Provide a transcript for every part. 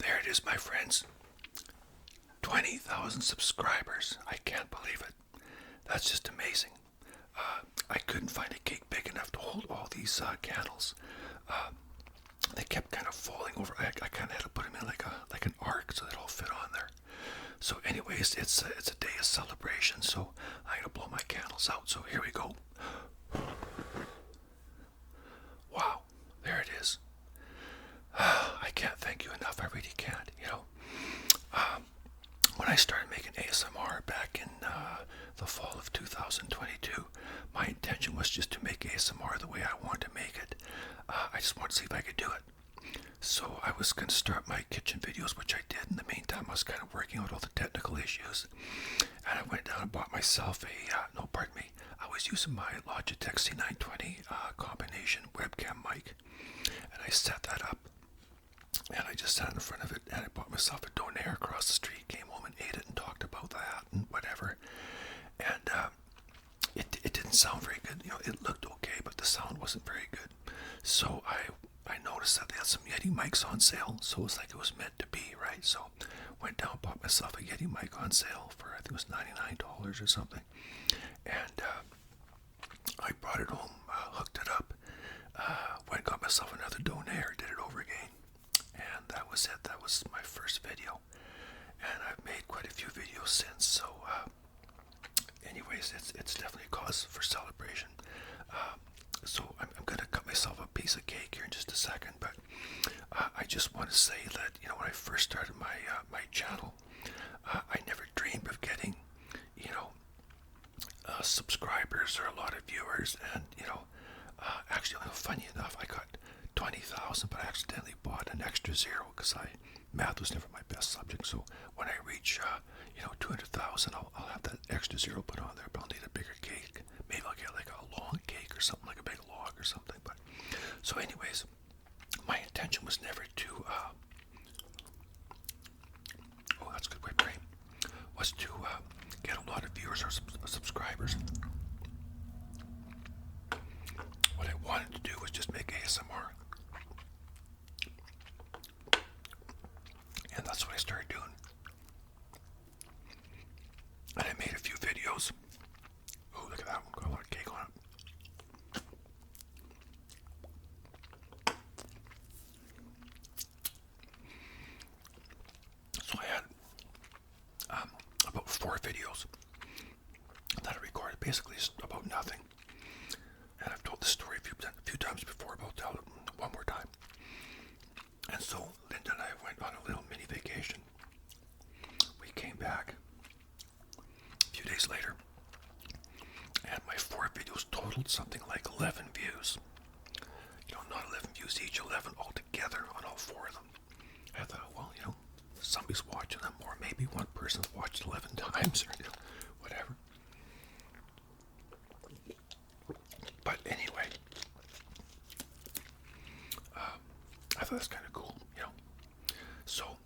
There it is, my friends. 20,000 subscribers. I can't believe it. That's just amazing. I couldn't find a cake big enough to hold all these candles. They kept kind of falling over. I kind of had to put them in like an arc so they'd all fit on there. So anyways, it's a day of celebration, so I'm gonna blow my candles out. So here we go. Wow, there it is. I can't thank you enough. I really can't. When I started making ASMR back in the fall of 2022, my intention was just to make ASMR the way I wanted to make it. I just wanted to see if I could do it. So I was going to start my kitchen videos, which I did. In the meantime, I was kind of working out all the technical issues. And I went down and bought myself I was using my Logitech C920 combination webcam mic. And I set that up. And I just sat in front of it, and I bought myself a donair across the street, came home and ate it and talked about that and whatever. And it didn't sound very good. It looked okay, but the sound wasn't very good. So I noticed that they had some Yeti mics on sale, so it was like it was meant to be, right? So went down, bought myself a Yeti mic on sale for, I think it was $99 or something. And I brought it home, hooked it up, went and got myself another donair, did it over again. And that was it. That was my first video. And I've made quite a few videos since. So anyways, it's definitely a cause for celebration. So I'm going to cut myself a piece of cake here in just a second. But I just want to say that, when I first started my channel, I never dreamed of getting, subscribers or a lot of viewers. And, actually, funny enough, I got 20,000, but I accidentally bought an extra zero because math was never my best subject. So when I reach 200,000, I'll have that extra zero put on there, but I'll need a bigger cake. Maybe I'll get like a long cake or something, like a big log or something. But so anyways, my intention was never to that's good whipped cream, was to get a lot of viewers or subscribers. What I wanted to do was just make ASMR. And that's what I started doing. And I made a few videos. Oh, look at that one. Got a lot of cake on it. So I had about 4 videos that I recorded, basically about nothing. And I've told this story a few times before, but I'll tell it one more time. And so Linda and I went on a little mini vacation. We came back a few days later, and my 4 videos totaled something like 11 views. Not 11 views each, 11 altogether on all 4 of them. I thought, well, somebody's watching them, or maybe one person's watched 11 times, or whatever. But anyway, I thought that's kind of cool, So,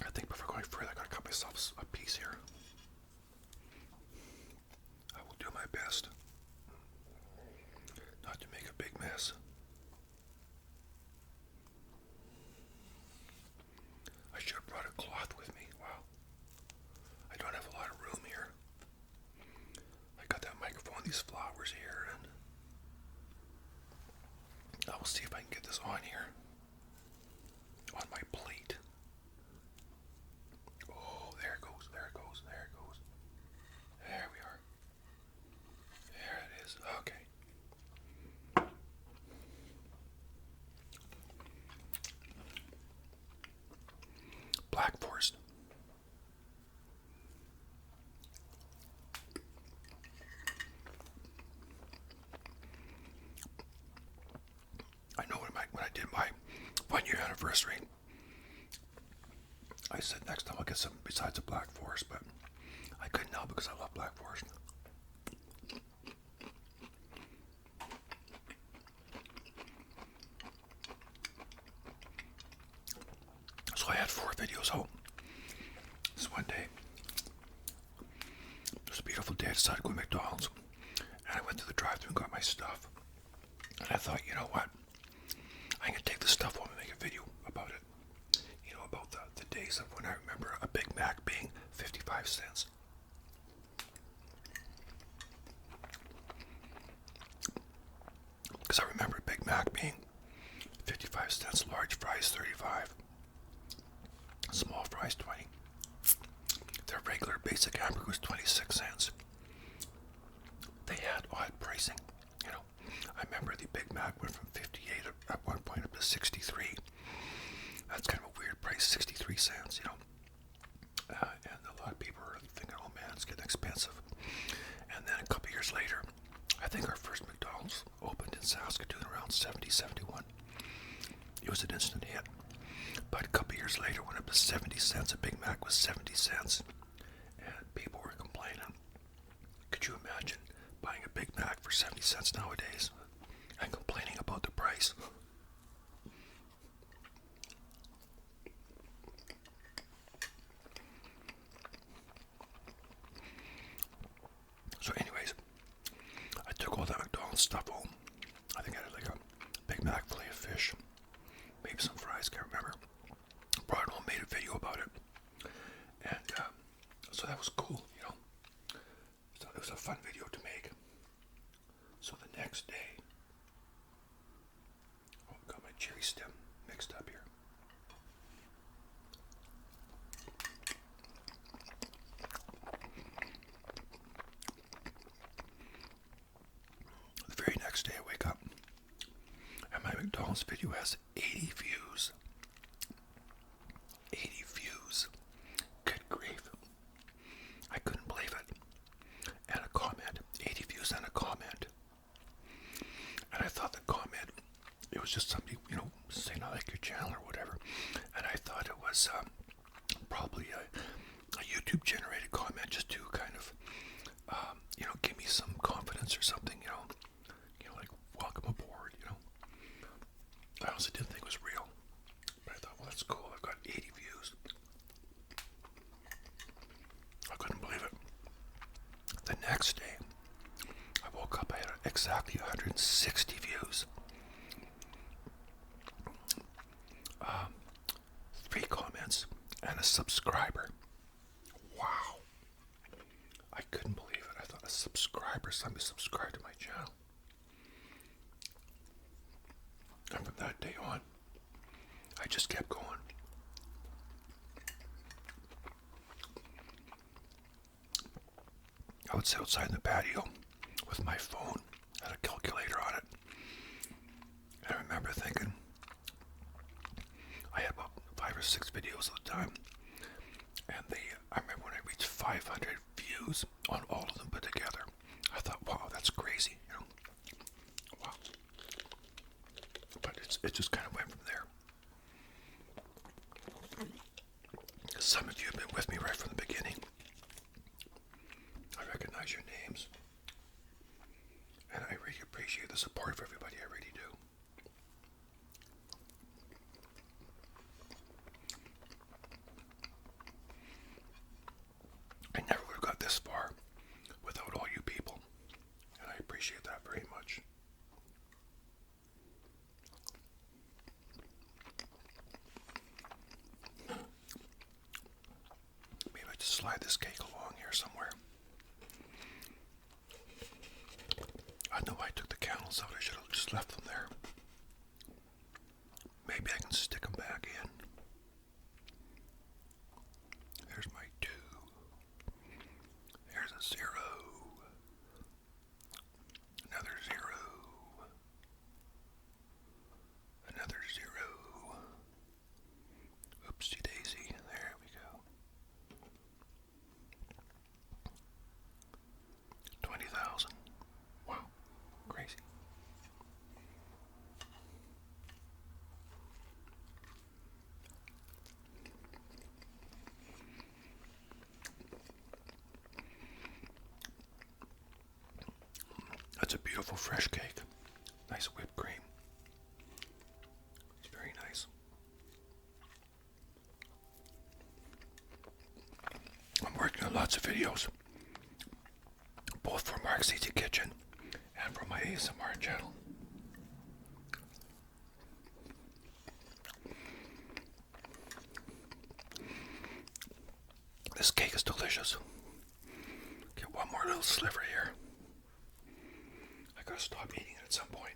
I think before going further, I gotta cut myself a piece here. I will do my best not to make a big mess. I should have brought a cloth with me. Wow. I don't have a lot of room here. I got that microphone, these flowers here, and I will see if I can get this on here. On my plate. Oh, there it goes, there it goes, there it goes. There we are. There it is. Okay. Black Forest. I know when I did my 1-year anniversary, I said next time I'll get something besides a Black Forest, but I couldn't now because I love Black Forest. So I had 4 videos out. This one day, it was a beautiful day. I decided to go to McDonald's, and I went to the drive-thru and got my stuff. And I thought, you know what? I can take this stuff home and make a video about it. About cents. Because I remember Big Mac being 55 cents, large fries 35, small fries 20. Their regular basic hamburger was 26 cents. They had odd pricing, you know. I remember the Big Mac went from 58 at one point up to 63. That's kind of a weird price, 63 cents, you know. And a lot of people are thinking, oh man, it's getting expensive. And then a couple years later, I think our first McDonald's opened in Saskatoon around 70, 71. It was an instant hit. But a couple years later, went up to 70 cents. A Big Mac was 70 cents. And people were complaining. Could you imagine buying a Big Mac for 70 cents nowadays and complaining about the price? So anyways, I took all that McDonald's stuff home. I think I had like a Big Mac, fillet of fish, maybe some fries, can't remember. Brought it home, made a video about it. And so that was cool, you know. So it was a fun video to make. So the next day, oh, I got my cherry stem mixed up here. The very next day I wake up and my McDonald's video has 80 views. 80 views. Good grief. I couldn't believe it. And a comment. 80 views and a comment. And I thought the comment, it was just somebody, you know, saying I like your channel or whatever. And I thought it was probably a YouTube generated comment just to kind of, you know, give me some confidence or something, you know, like welcome aboard, you know. I honestly didn't think it was real. But I thought, well, that's cool. I've got 80 views. I couldn't believe it. The next day, I woke up, I had exactly 160 views. 3 comments and a subscriber. Wow. I couldn't believe it. I thought a subscriber, somebody subscribed to my channel. And from that day on, I just kept going. I would sit outside in the patio with my phone, had a calculator on it. And I remember thinking, I had about 5 or 6 videos at the time. And I remember when I reached 500 views on all of them put together. I thought, wow, that's crazy, you know. Wow. But it just kind of went from there. Some of you have been with me right from the beginning. I recognize your names. And I really appreciate the support of everybody, I really do. I never would have got this far without all you people. And I appreciate that very much. Maybe I just slide this cake along here somewhere. I know I took the candles out. I should have just left them there. Maybe I can stick them back in. There's my 2. There's a 0. Another 0. Another 0. Oopsie daisy. There we go. 20,000. Wow. Crazy. That's a beautiful fresh cake. Nice whipped cream. It's very nice. I'm working on lots of videos, both for Mark's Easy Kitchen and for my ASMR channel. this cake is delicious. Get one more little sliver here. I gotta stop eating it at some point.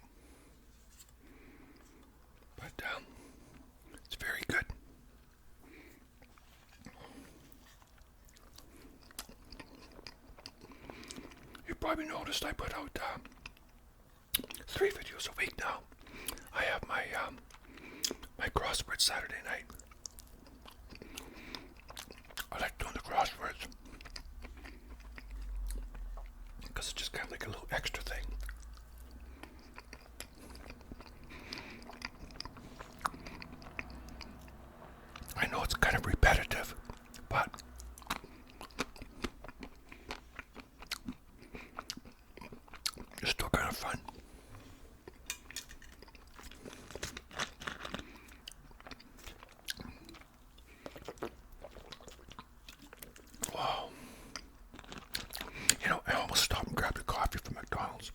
But it's very good. You probably noticed I put out 3 videos a week now. I have my my crossword Saturday night. I like doing the crosswords because it's just kind of like a little extra thing. I know it's kind of repetitive, but it's still kind of fun. Wow. You know, I almost stopped and grabbed a coffee from McDonald's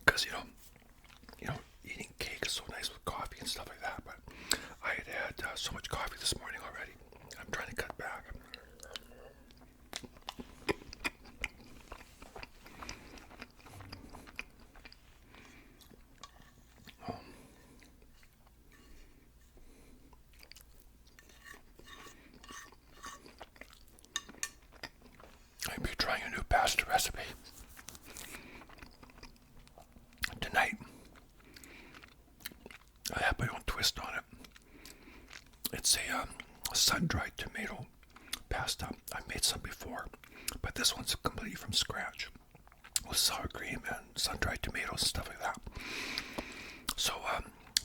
because, you know, eating cake is so nice with coffee and stuff like that, but I had so much coffee this morning already. I'm trying to cut back. I'll be trying a new pasta recipe tonight. I have my own twist on it. It's a sun-dried tomato pasta. I've made some before, but this one's completely from scratch with sour cream and sun-dried tomatoes and stuff like that. So,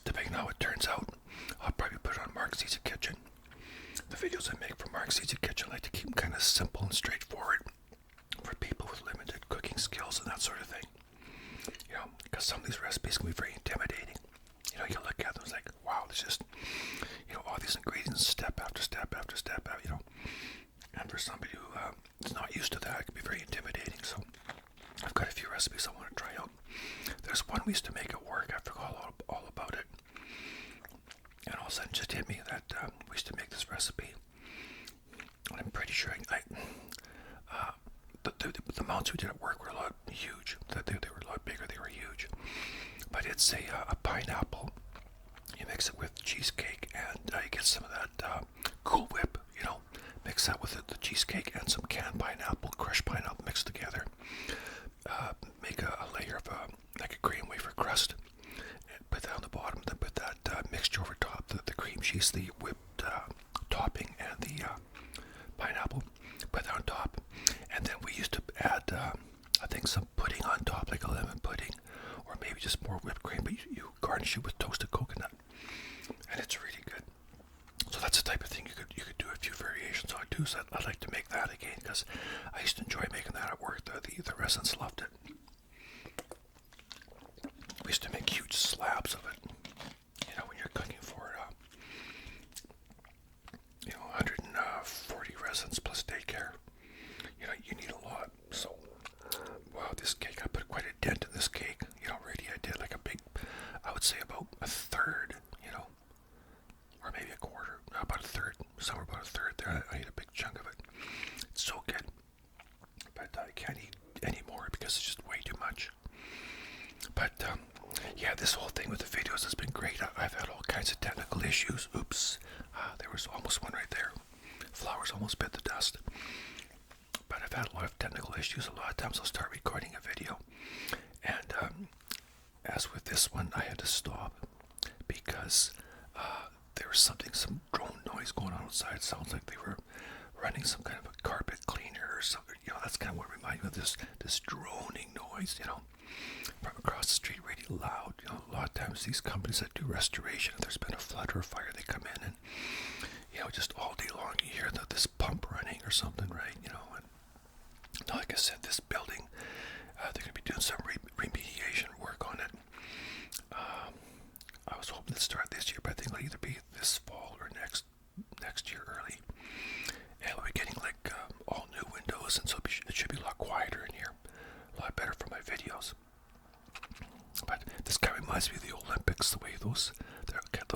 depending on how it turns out, I'll probably put it on Mark's Easy Kitchen. The videos I make for Mark's Easy Kitchen, I like to keep them kind of simple and straightforward for people with limited cooking skills and that sort of thing. You know, because some of these recipes can be very intimidating. You know, you look at them, it's like, wow, there's just, you know, all these ingredients, step after step after step, you know. And for somebody who is not used to that, it can be very intimidating. So I've got a few recipes I want to try out. There's one we used to make at work. I forgot all about it. And all of a sudden, it just hit me that we used to make this recipe. And I'm pretty sure the amounts we did at work were a lot huge. They were a lot bigger. They were huge. But it's a pineapple. You mix it with cheesecake, and you get some of that Cool Whip. You know, mix that with the cheesecake and some canned pineapple, crushed pineapple mixed together. Make a layer of like a cream wafer crust. Put that on the bottom. Then put that mixture over top. The cream cheese, the whipped topping, and the pineapple. Put that on top. And then we used to add, I think, some pudding on top, like a lemon pudding, or maybe just more whipped cream, but you garnish it with toasted coconut, and it's really good. So that's the type of thing you could do a few variations on too. So I'd like to make that again because I used to enjoy making that at work. The residents loved it. We used to make huge slabs of it. You know, when you're cooking for 140 residents plus daycare. You know, you need a lot. So, wow, this cake, I put quite a dent in this cake. You know, really, I did like a big, I would say about a third, you know, or maybe a quarter, about a third, somewhere about a third there. I ate a big chunk of it. It's so good. But I can't eat any more because it's just way too much. But, yeah, this whole thing with the videos has been great. I've had all kinds of technical issues. Oops, there was almost one right there. Flowers almost bit the dust. But I've had a lot of technical issues. A lot of times I'll start recording a video, and as with this one, I had to stop because there was some drone noise going on outside. It sounds like they were running some kind of a carpet cleaner or something. You know, that's kind of what reminded me of this droning noise, you know, from across the street, really loud. You know, a lot of times these companies that do restoration, if there's been a flood or a fire, they come in and, you know, just all day long you hear this pump running or something, right? You know, and like I said, this building, they're going to be doing some remediation work on it. I was hoping to start this year, but I think it'll either be this fall or next year early. And we'll be getting like all new windows, and so it should be a lot quieter in here, a lot better for my videos. But this kind of reminds me of the Olympics, the way those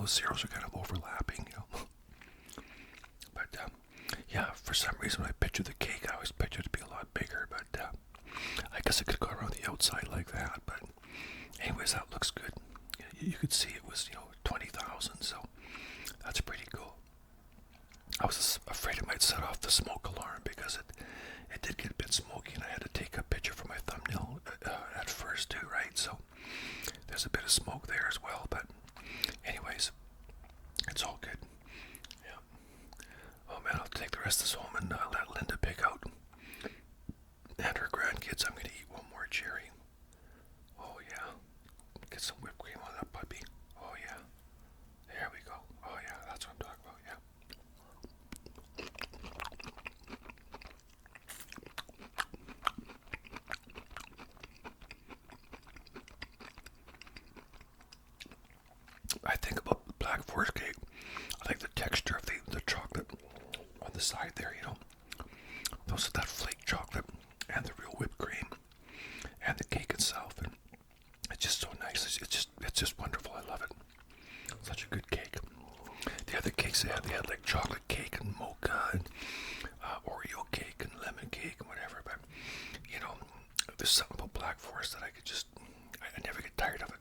zeros are kind of overlapping, you know. Yeah, for some reason when I picture the cake, I always picture it to be a lot bigger, but I guess it could go around the outside like that. But anyways, that looks good. You could see it was, 20,000, so that's pretty cool. I was afraid it might set off the smoke alarm because it did get a bit smoky, and I had to take a picture for my thumbnail at first too, right? So there's a bit of smoke there as well, but anyways, it's all good. Yeah. Oh man, I'll take the rest of this home and let Linda pick out. And her grandkids. I'm gonna eat one more cherry. Oh yeah. Get some whipped cream on that puppy. Oh yeah. There we go. Oh yeah, that's what I'm talking about, yeah. I think about the Black Forest cake. I like the texture of the chocolate on the side there, Those are that flake chocolate and the real whipped cream and the cake itself, and it's just so nice. It's just wonderful. I love it. Such a good cake. The other cakes they had like chocolate cake and mocha and Oreo cake and lemon cake and whatever, but there's something about Black Forest that I never get tired of it.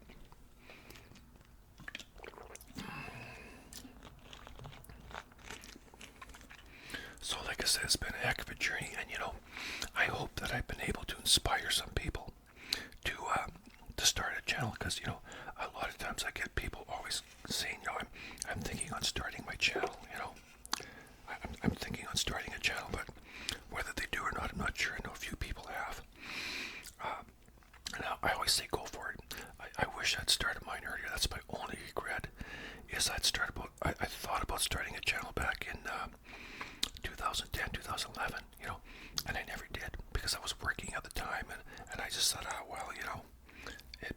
So like I said, it's been a heck of a journey, and I hope that I've been able to inspire some people to start a channel, because a lot of times I get people always saying, I'm thinking on starting my channel, I'm thinking on starting a channel, but whether they do or not, I'm not sure. I know a few people have. And I always say go for it. I wish I'd started mine earlier. That's my only regret, is I thought about starting a channel back in 2010, 2011, and I never did because I was working at the time, and I just thought, it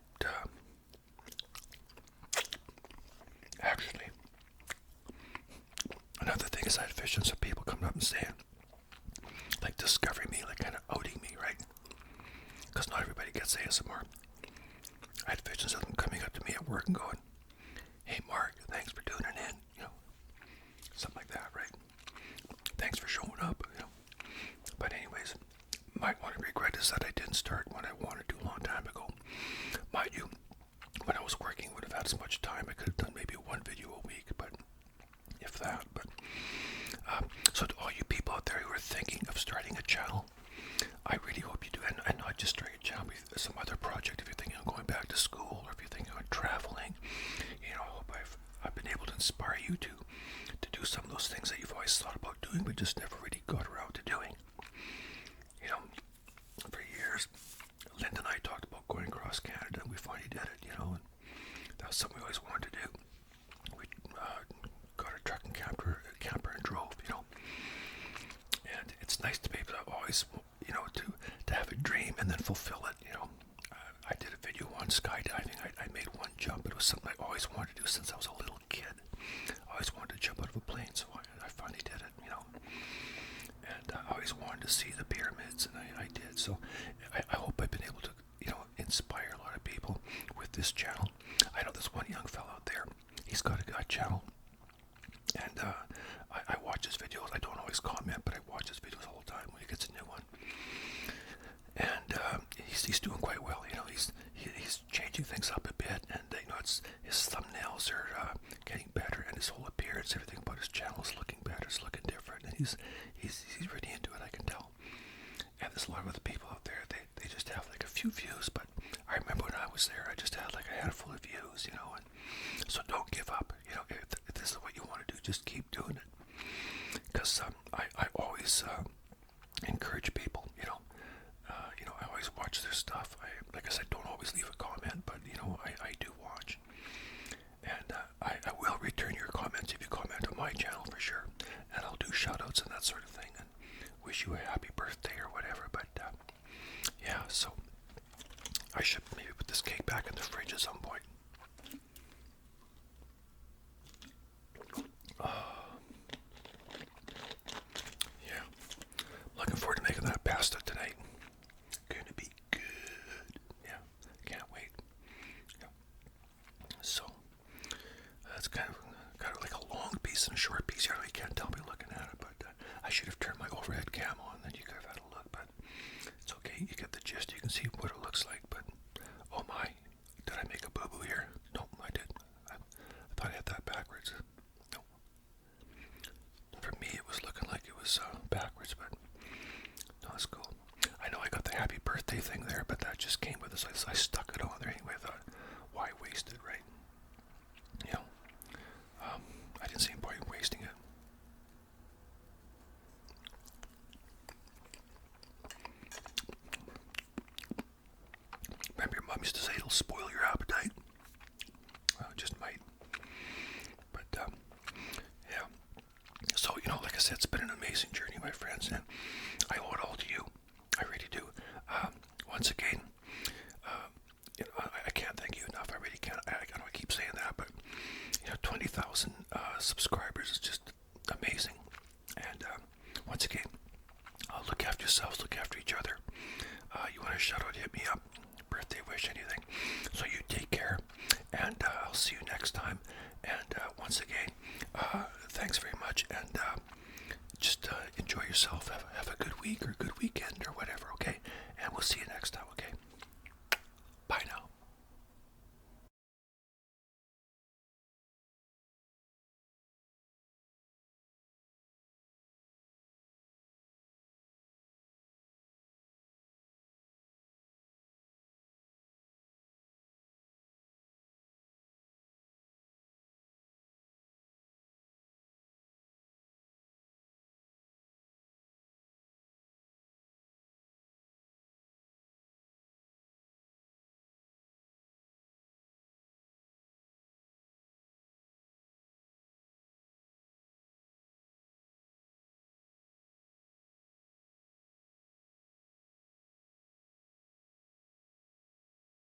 actually, another thing is I had visions of people coming up and saying, like discovering me, like kind of outing me, right? Because not everybody gets ASMR. I had visions of them coming up to me at work and going, hey Mark, thanks for tuning in, something like that, right? Thanks for showing up, But anyways, my only regret is that I didn't start when I wanted to a long time ago. Mind you, when I was working, would have had so much time, I could have done maybe one video a week, but if that. But so to all you people out there who are thinking of starting a channel, I really hope you do, and not just starting a channel, but some other project. If you're thinking of going back to school, or if you're thinking of traveling, I hope I've been able to inspire you to do some of those things that you've always thought about doing, but just never really got around to doing. For years, Linda and I talked about going across Canada, and we finally did it, and that was something we always wanted to do. We got a truck and camper and drove, and it's nice to be able to always, to have a dream and then fulfill it, I did a video on skydiving. I made one jump. It was something I always wanted to do since I was a little kid. I always wanted to jump out of a plane, so I finally did it, And I always wanted to see the pyramids, and I did. So I hope I've been able to, inspire a lot of people with this channel. I know there's one young fellow out there. He's got a channel, and I watch his videos. I don't always comment, but I watch his videos all the time when he gets a new one. And he's doing quite well. He's changing things up a bit, and his thumbnails are getting better, and his whole appearance, everything about his channel is looking better. It's looking different, and he's really into it. I can tell. And there's a lot of other people out there. They just have like a few views, but I remember when I was there, I just had like a handful of views, And so don't give up. If this is what you want to do, just keep doing it. Because I always encourage people. I always watch their stuff. Like I said, don't always leave a comment, but I do watch. And I will return your comments if you comment on my channel for sure. And I'll do shout outs and that sort of thing, and wish you a happy birthday or whatever. But yeah, so I should maybe put this cake back in the fridge at some point. Yeah, looking forward to making that pasta tonight. Gonna be good. Yeah, can't wait. Yeah. So that's kind of like a long piece and a short piece. You can't tell me looking at it, but I should have thing there, but that just came with us. I stuck it on there anyway. I thought, why waste it, right? You know, I didn't see any point in wasting it. Remember, your mom used to say it'll spoil your appetite. Well, it just might. But, yeah. So, you know, like I said, it's been an amazing journey, my friends, and I owe it all to you. I really do. Once again, you know, I can't thank you enough. I really can't. I know I keep saying that, but, you know, 20,000 subscribers is just amazing. And once again, look after yourselves, look after each other. You want a shout out, hit me up. Birthday wish, anything. So you take care, and I'll see you next time. And once again, thanks very much, and just enjoy yourself. Have a good week or good weekend or whatever, okay? And we'll see you next time, okay? Bye now.